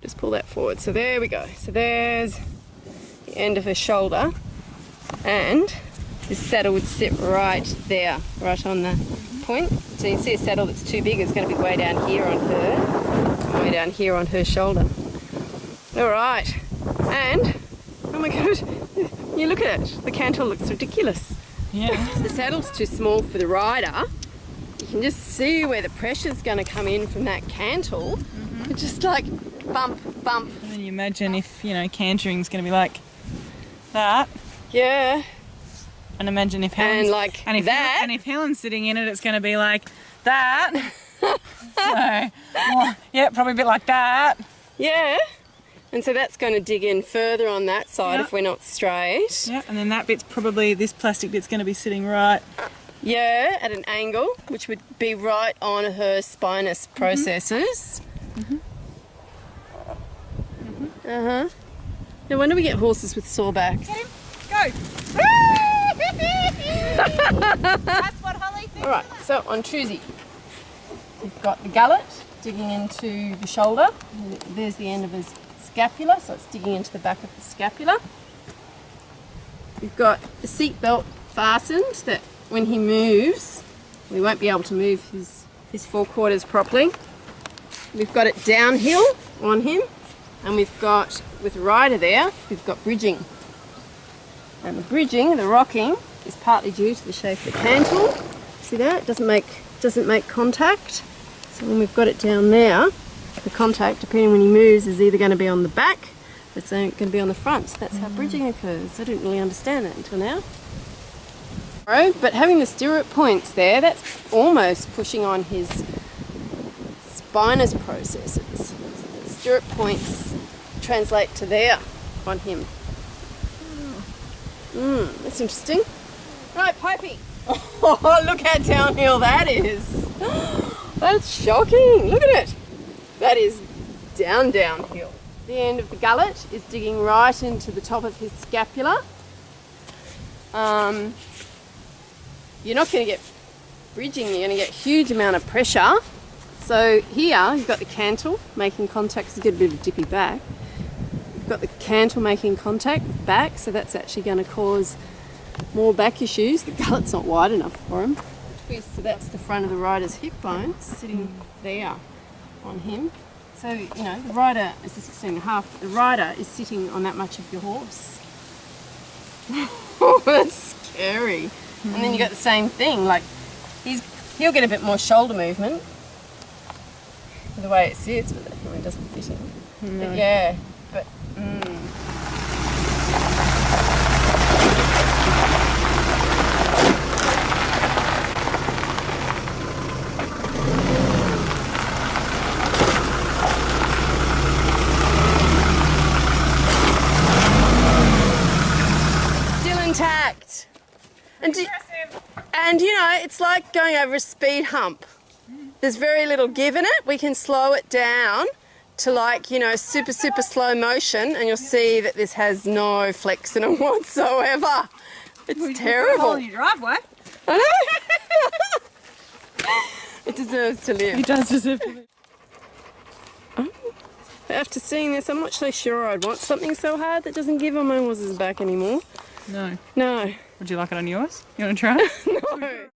Just pull that forward. So there we go. So there's the end of her shoulder, and this saddle would sit right there, right on the point. So you can see a saddle that's too big. It's going to be way down here on her, way down here on her shoulder. All right, and oh my god, you look at it. The cantle looks ridiculous. Yeah. The saddle's too small for the rider. You can just see where the pressure's going to come in from that cantle. It's just like bump, bump. And then you imagine if, you know, cantering's going to be like that. Yeah. And imagine if Helen's, and if Helen's sitting in it, it's going to be like that. So, well, yeah, probably a bit like that. Yeah. And so that's going to dig in further on that side if we're not straight. Yeah, and then that bit's probably, this plastic bit's going to be sitting right. Yeah, at an angle, which would be right on her spinous processes. No wonder we get horses with sore backs. Get him. Go. That's what Holly thinks. Alright, so on Truzy, we've got the gullet digging into the shoulder. There's the end of his scapula, so it's digging into the back of the scapula. We've got the seat belt fastened that when he moves, we won't be able to move his forequarters properly. We've got it downhill on him, and we've got, with the rider there, we've got bridging. And the bridging, the rocking, is partly due to the shape of the cantle. See that? It doesn't make contact. So when we've got it down there, the contact, depending when he moves, is either going to be on the back or it's going to be on the front. So that's how bridging occurs. I didn't really understand that until now. But having the stirrup points there, that's almost pushing on his spinous processes. So the stirrup points translate to there on him. That's interesting. Right, Pipey. Oh, look how downhill that is. That's shocking. Look at it. That is downhill. The end of the gullet is digging right into the top of his scapula. You're not going to get bridging, you're going to get a huge amount of pressure. So here you've got the cantle making contact, because you get a bit of a dippy back. You've got the cantle making contact back, so that's actually going to cause more back issues. The gullet's not wide enough for him. Twist, so that's the front of the rider's hip bone sitting there on him. So, you know, the rider is a 16.5, but the rider is sitting on that much of your horse. Oh, that's scary. And then you got the same thing, like he'll get a bit more shoulder movement the way it sits, but it doesn't fit him. No. But yeah, but still intact. And you know, it's like going over a speed hump. There's very little give in it. We can slow it down to, like, you know, super slow motion, and you'll see that this has no flex in it whatsoever. It's terrible. In your driveway. I know. It deserves to live. It does deserve to live. After seeing this, I'm not so sure I'd want something so hard that doesn't give on my horse's back anymore. No. No. Would you like it on yours? You want to try it? No.